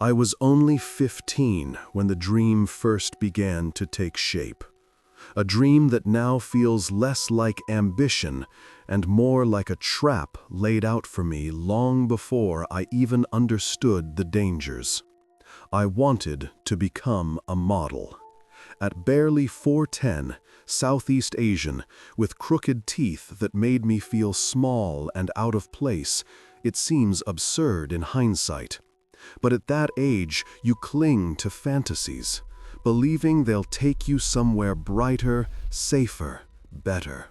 I was only 15 when the dream first began to take shape. A dream that now feels less like ambition and more like a trap laid out for me long before I even understood the dangers. I wanted to become a model. At barely 4'10", Southeast Asian, with crooked teeth that made me feel small and out of place, it seems absurd in hindsight. But at that age, you cling to fantasies, believing they'll take you somewhere brighter, safer, better.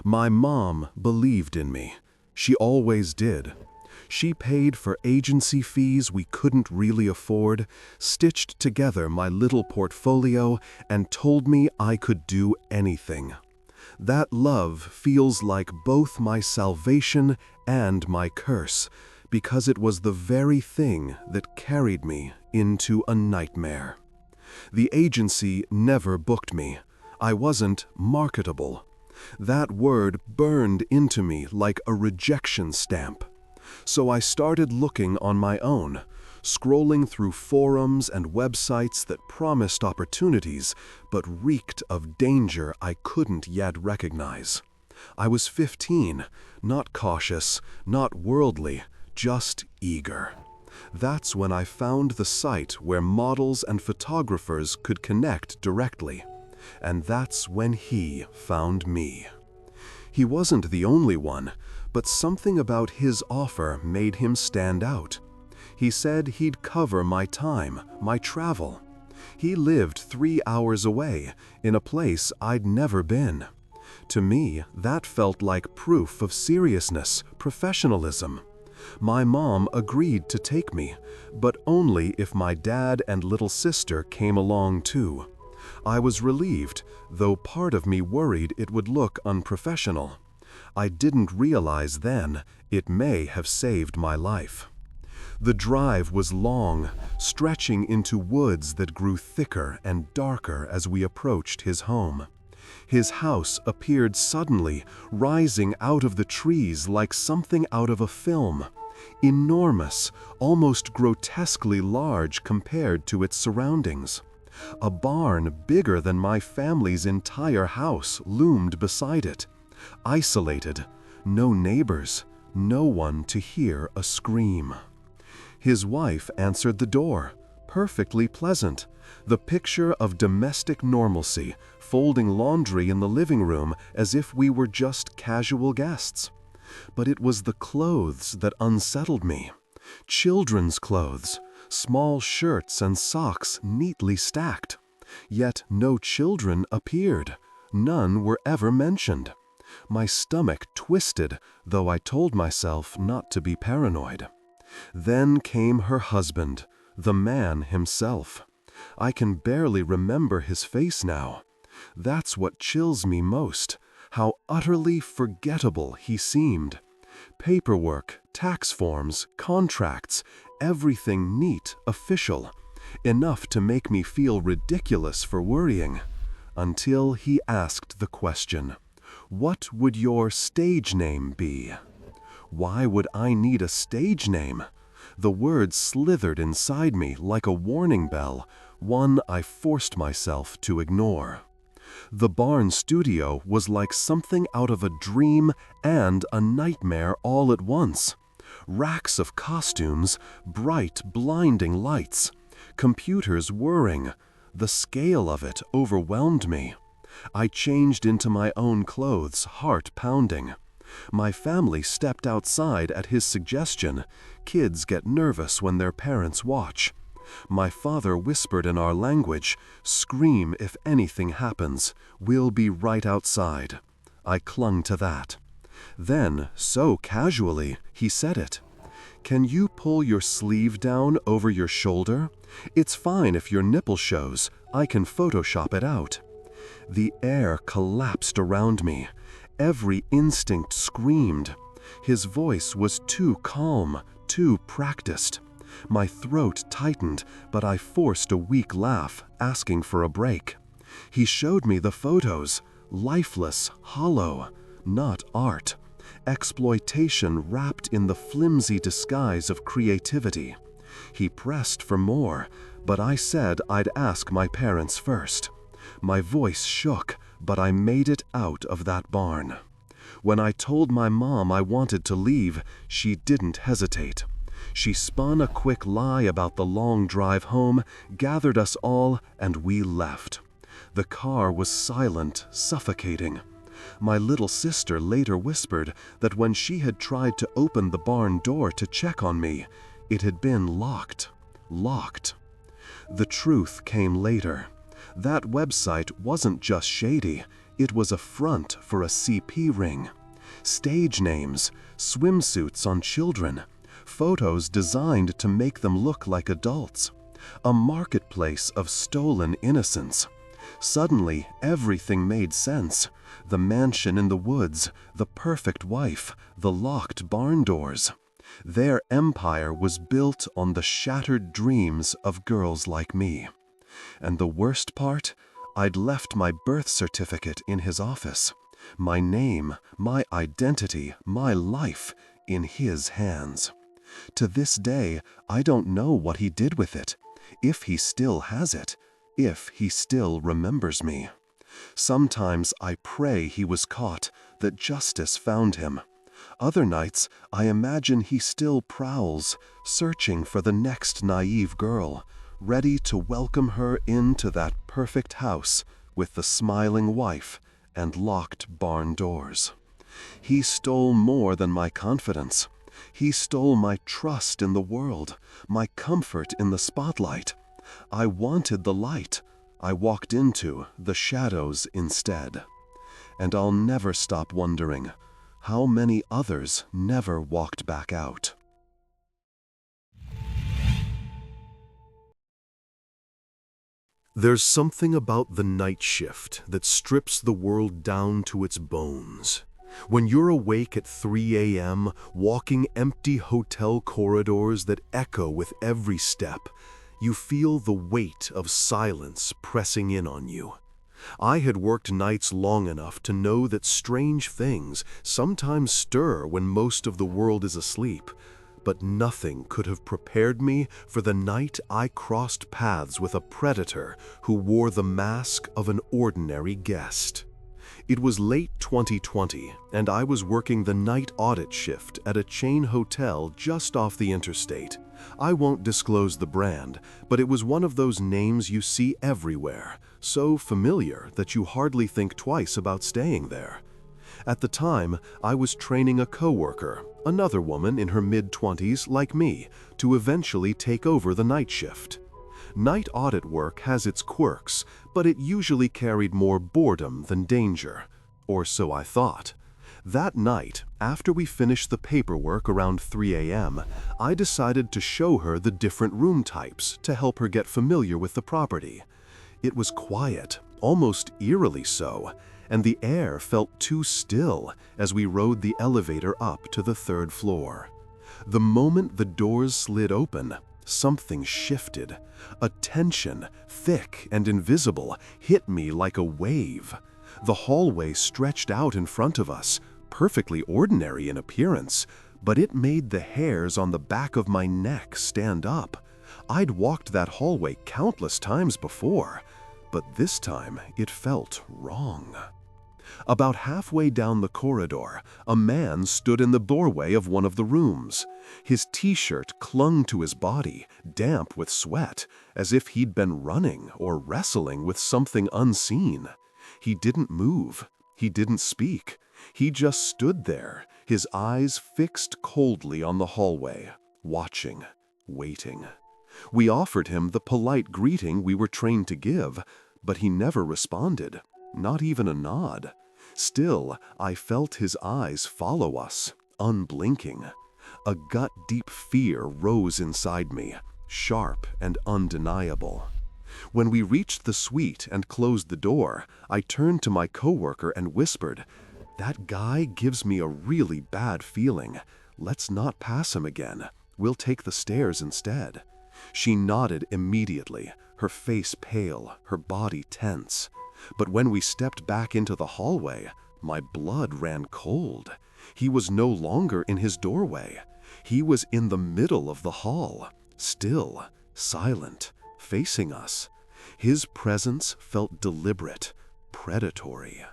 My mom believed in me. She always did. She paid for agency fees we couldn't really afford, stitched together my little portfolio, and told me I could do anything. That love feels like both my salvation and my curse, because it was the very thing that carried me into a nightmare. The agency never booked me. I wasn't marketable. That word burned into me like a rejection stamp. So I started looking on my own, scrolling through forums and websites that promised opportunities but reeked of danger I couldn't yet recognize. I was 15, not cautious, not worldly, just eager. That's when I found the site where models and photographers could connect directly. And that's when he found me. He wasn't the only one, but something about his offer made him stand out. He said he'd cover my time, my travel. He lived 3 hours away, in a place I'd never been. To me, that felt like proof of seriousness, professionalism. My mom agreed to take me, but only if my dad and little sister came along too. I was relieved, though part of me worried it would look unprofessional. I didn't realize then it may have saved my life. The drive was long, stretching into woods that grew thicker and darker as we approached his home. His house appeared suddenly, rising out of the trees like something out of a film. Enormous, almost grotesquely large compared to its surroundings. A barn bigger than my family's entire house loomed beside it. Isolated, no neighbors, no one to hear a scream. His wife answered the door, perfectly pleasant, the picture of domestic normalcy, folding laundry in the living room as if we were just casual guests. But it was the clothes that unsettled me. Children's clothes, small shirts and socks neatly stacked. Yet no children appeared. None were ever mentioned. My stomach twisted, though I told myself not to be paranoid. Then came her husband, the man himself. I can barely remember his face now. That's what chills me most, how utterly forgettable he seemed. Paperwork, tax forms, contracts, everything neat, official, enough to make me feel ridiculous for worrying. Until he asked the question, "What would your stage name be?" Why would I need a stage name? The word slithered inside me like a warning bell, one I forced myself to ignore. The barn studio was like something out of a dream and a nightmare all at once. Racks of costumes, bright, blinding lights, computers whirring. The scale of it overwhelmed me. I changed into my own clothes, heart pounding. My family stepped outside at his suggestion. Kids get nervous when their parents watch. My father whispered in our language, "Scream if anything happens. We'll be right outside." I clung to that. Then, so casually, he said it. "Can you pull your sleeve down over your shoulder? It's fine if your nipple shows. I can Photoshop it out." The air collapsed around me. Every instinct screamed. His voice was too calm, too practiced. My throat tightened, but I forced a weak laugh, asking for a break. He showed me the photos, lifeless, hollow, not art. Exploitation wrapped in the flimsy disguise of creativity. He pressed for more, but I said I'd ask my parents first. My voice shook, but I made it out of that barn. When I told my mom I wanted to leave, she didn't hesitate. She spun a quick lie about the long drive home, gathered us all, and we left. The car was silent, suffocating. My little sister later whispered that when she had tried to open the barn door to check on me, it had been locked. The truth came later. That website wasn't just shady, it was a front for a CP ring. Stage names, swimsuits on children, photos designed to make them look like adults. A marketplace of stolen innocence. Suddenly, everything made sense. The mansion in the woods, the perfect wife, the locked barn doors. Their empire was built on the shattered dreams of girls like me. And the worst part? I'd left my birth certificate in his office. My name, my identity, my life in his hands. To this day, I don't know what he did with it, if he still has it, if he still remembers me. Sometimes I pray he was caught, that justice found him. Other nights, I imagine he still prowls, searching for the next naive girl, ready to welcome her into that perfect house with the smiling wife and locked barn doors. He stole more than my confidence. He stole my trust in the world, my comfort in the spotlight. I wanted the light. I walked into the shadows instead. And I'll never stop wondering how many others never walked back out. There's something about the night shift that strips the world down to its bones. When you're awake at 3 a.m., walking empty hotel corridors that echo with every step, you feel the weight of silence pressing in on you. I had worked nights long enough to know that strange things sometimes stir when most of the world is asleep, but nothing could have prepared me for the night I crossed paths with a predator who wore the mask of an ordinary guest. It was late 2020, and I was working the night audit shift at a chain hotel just off the interstate. I won't disclose the brand, but it was one of those names you see everywhere, so familiar that you hardly think twice about staying there. At the time, I was training a coworker, another woman in her mid-20s like me, to eventually take over the night shift. Night audit work has its quirks, but it usually carried more boredom than danger. Or so I thought. That night, after we finished the paperwork around 3 a.m., I decided to show her the different room types to help her get familiar with the property. It was quiet, almost eerily so, and the air felt too still as we rode the elevator up to the 3rd floor. The moment the doors slid open, something shifted. A tension, thick and invisible, hit me like a wave. The hallway stretched out in front of us, perfectly ordinary in appearance, but it made the hairs on the back of my neck stand up. I'd walked that hallway countless times before, but this time it felt wrong. About halfway down the corridor, a man stood in the doorway of one of the rooms. His t-shirt clung to his body, damp with sweat, as if he'd been running or wrestling with something unseen. He didn't move. He didn't speak. He just stood there, his eyes fixed coldly on the hallway, watching, waiting. We offered him the polite greeting we were trained to give, but he never responded, not even a nod. Still, I felt his eyes follow us, unblinking. A gut-deep fear rose inside me, sharp and undeniable. When we reached the suite and closed the door, I turned to my coworker and whispered, "That guy gives me a really bad feeling. Let's not pass him again. We'll take the stairs instead." She nodded immediately, her face pale, her body tense. But when we stepped back into the hallway, my blood ran cold. He was no longer in his doorway. He was in the middle of the hall, still, silent, facing us. His presence felt deliberate, predatory.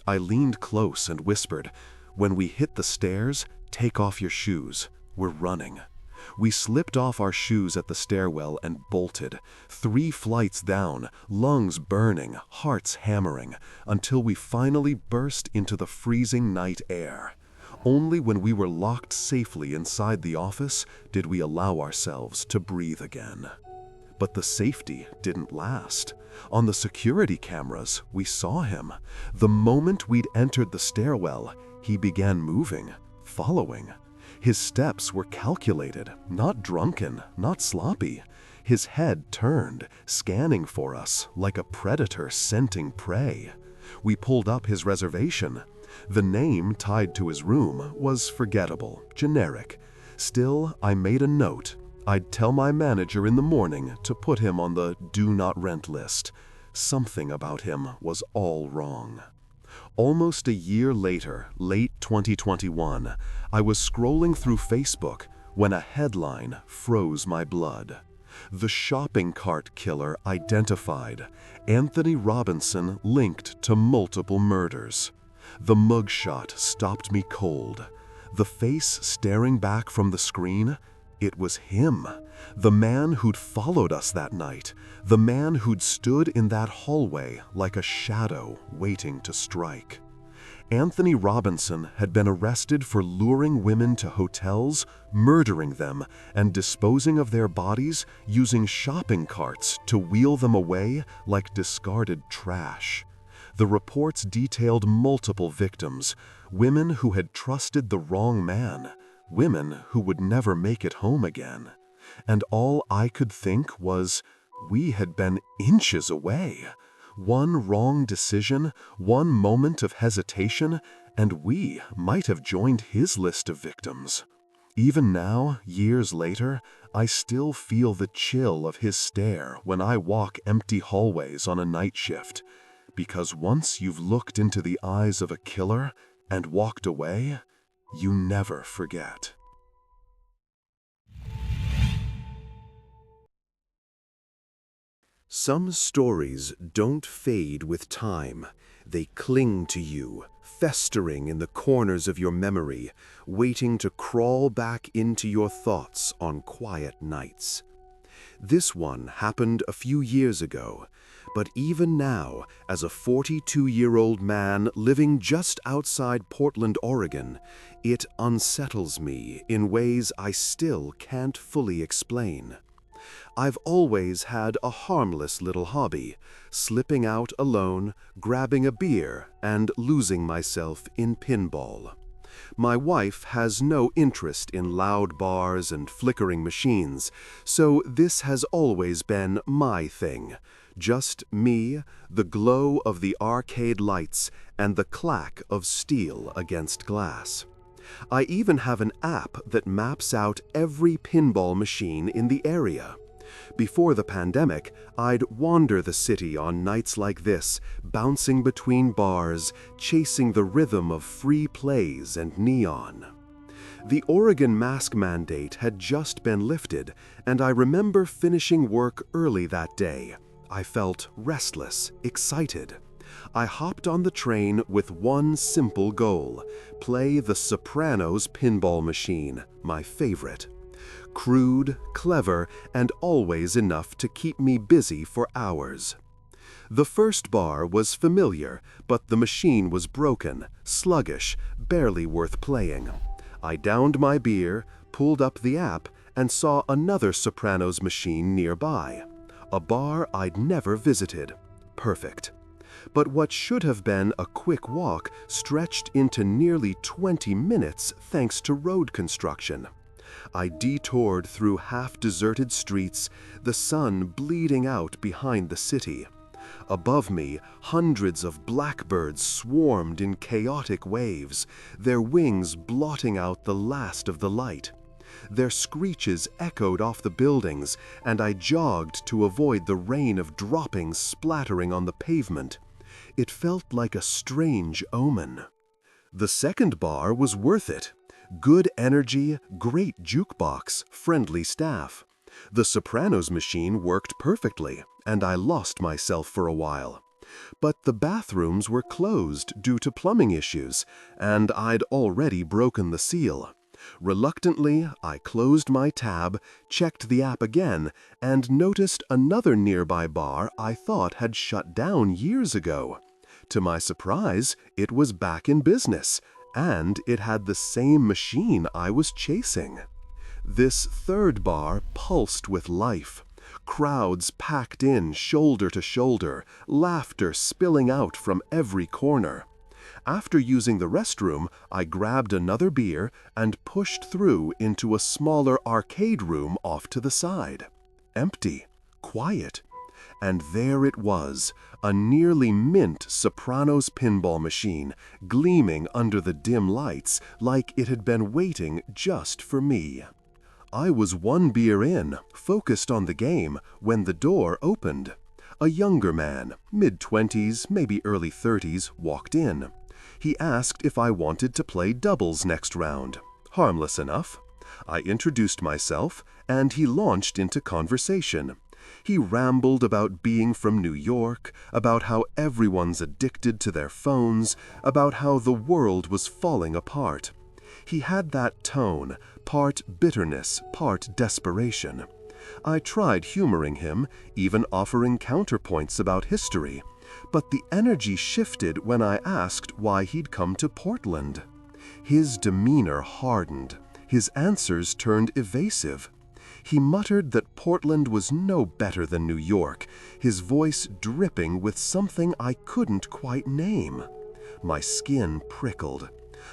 I leaned close and whispered, "When we hit the stairs, take off your shoes. We're running." We slipped off our shoes at the stairwell and bolted, 3 flights down, lungs burning, hearts hammering, until we finally burst into the freezing night air. Only when we were locked safely inside the office did we allow ourselves to breathe again. But the safety didn't last. On the security cameras, we saw him. The moment we'd entered the stairwell, he began moving, following. His steps were calculated, not drunken, not sloppy. His head turned, scanning for us like a predator scenting prey. We pulled up his reservation. The name tied to his room was forgettable, generic. Still, I made a note. I'd tell my manager in the morning to put him on the do not rent list. Something about him was all wrong. Almost a year later, late 2021, I was scrolling through Facebook when a headline froze my blood. The shopping cart killer identified, Anthony Robinson linked to multiple murders. The mugshot stopped me cold. The face staring back from the screen, it was him. The man who'd followed us that night. The man who'd stood in that hallway like a shadow waiting to strike. Anthony Robinson had been arrested for luring women to hotels, murdering them, and disposing of their bodies using shopping carts to wheel them away like discarded trash. The reports detailed multiple victims, women who had trusted the wrong man, women who would never make it home again. And all I could think was, we had been inches away. One wrong decision, one moment of hesitation, and we might have joined his list of victims. Even now, years later, I still feel the chill of his stare when I walk empty hallways on a night shift. Because once you've looked into the eyes of a killer and walked away, you never forget. Some stories don't fade with time. They cling to you, festering in the corners of your memory, waiting to crawl back into your thoughts on quiet nights. This one happened a few years ago, but even now, as a 42-year-old man living just outside Portland, Oregon, it unsettles me in ways I still can't fully explain. I've always had a harmless little hobby, slipping out alone, grabbing a beer, and losing myself in pinball. My wife has no interest in loud bars and flickering machines, so this has always been my thing. Just me, the glow of the arcade lights, and the clack of steel against glass. I even have an app that maps out every pinball machine in the area. Before the pandemic, I'd wander the city on nights like this, bouncing between bars, chasing the rhythm of free plays and neon. The Oregon mask mandate had just been lifted, and I remember finishing work early that day. I felt restless, excited. I hopped on the train with one simple goal: play the Sopranos pinball machine, my favorite. Crude, clever, and always enough to keep me busy for hours. The first bar was familiar, but the machine was broken, sluggish, barely worth playing. I downed my beer, pulled up the app, and saw another Sopranos machine nearby. A bar I'd never visited. Perfect. But what should have been a quick walk stretched into nearly 20 minutes thanks to road construction. I detoured through half-deserted streets, the sun bleeding out behind the city. Above me, hundreds of blackbirds swarmed in chaotic waves, their wings blotting out the last of the light. Their screeches echoed off the buildings, and I jogged to avoid the rain of droppings splattering on the pavement. It felt like a strange omen. The second bar was worth it. Good energy, great jukebox, friendly staff. The Sopranos machine worked perfectly, and I lost myself for a while. But the bathrooms were closed due to plumbing issues, and I'd already broken the seal. Reluctantly, I closed my tab, checked the app again, and noticed another nearby bar I thought had shut down years ago. To my surprise, it was back in business, and it had the same machine I was chasing. This third bar pulsed with life. Crowds packed in shoulder to shoulder, laughter spilling out from every corner. After using the restroom, I grabbed another beer and pushed through into a smaller arcade room off to the side. Empty, quiet. And there it was, a nearly mint Sopranos pinball machine, gleaming under the dim lights like it had been waiting just for me. I was one beer in, focused on the game, when the door opened. A younger man, mid-20s, maybe early 30s, walked in. He asked if I wanted to play doubles next round. Harmless enough. I introduced myself, and he launched into conversation. He rambled about being from New York, about how everyone's addicted to their phones, about how the world was falling apart. He had that tone, part bitterness, part desperation. I tried humoring him, even offering counterpoints about history, but the energy shifted when I asked why he'd come to Portland. His demeanor hardened. His answers turned evasive. He muttered that Portland was no better than New York, his voice dripping with something I couldn't quite name. My skin prickled.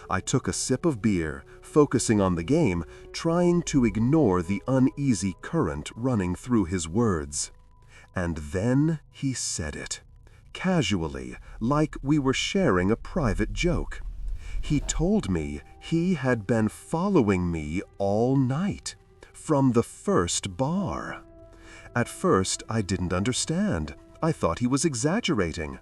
I took a sip of beer, focusing on the game, trying to ignore the uneasy current running through his words. And then he said it, casually, like we were sharing a private joke. He told me he had been following me all night, from the first bar. At first, I didn't understand. I thought he was exaggerating.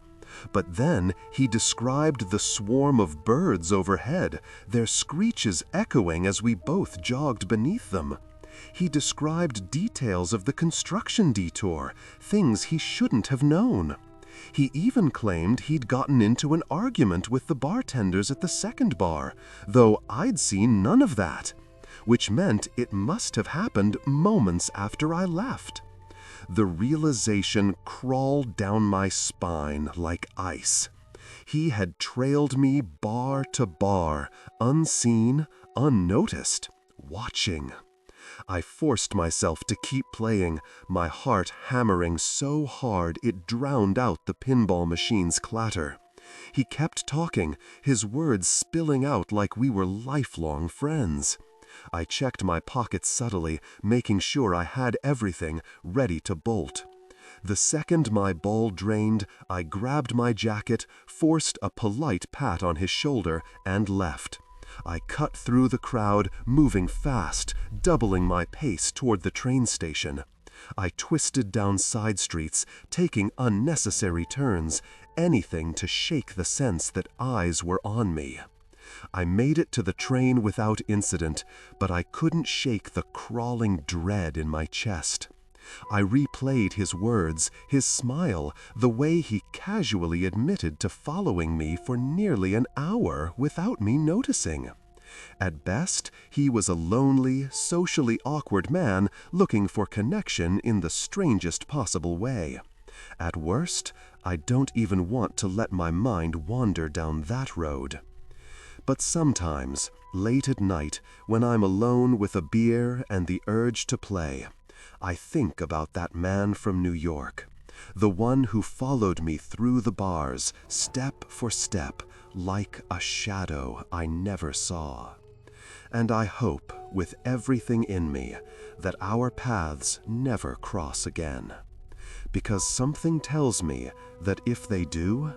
But then he described the swarm of birds overhead, their screeches echoing as we both jogged beneath them. He described details of the construction detour, things he shouldn't have known. He even claimed he'd gotten into an argument with the bartenders at the second bar, though I'd seen none of that, which meant it must have happened moments after I left. The realization crawled down my spine like ice. He had trailed me bar to bar, unseen, unnoticed, watching. I forced myself to keep playing, my heart hammering so hard it drowned out the pinball machine's clatter. He kept talking, his words spilling out like we were lifelong friends. I checked my pockets subtly, making sure I had everything, ready to bolt. The second my ball drained, I grabbed my jacket, forced a polite pat on his shoulder, and left. I cut through the crowd, moving fast, doubling my pace toward the train station. I twisted down side streets, taking unnecessary turns, anything to shake the sense that eyes were on me. I made it to the train without incident, but I couldn't shake the crawling dread in my chest. I replayed his words, his smile, the way he casually admitted to following me for nearly an hour without me noticing. At best, he was a lonely, socially awkward man looking for connection in the strangest possible way. At worst, I don't even want to let my mind wander down that road. But sometimes, late at night, when I'm alone with a beer and the urge to play, I think about that man from New York, the one who followed me through the bars, step for step, like a shadow I never saw. And I hope, with everything in me, that our paths never cross again. Because something tells me that if they do,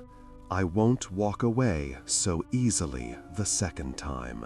I won't walk away so easily the second time.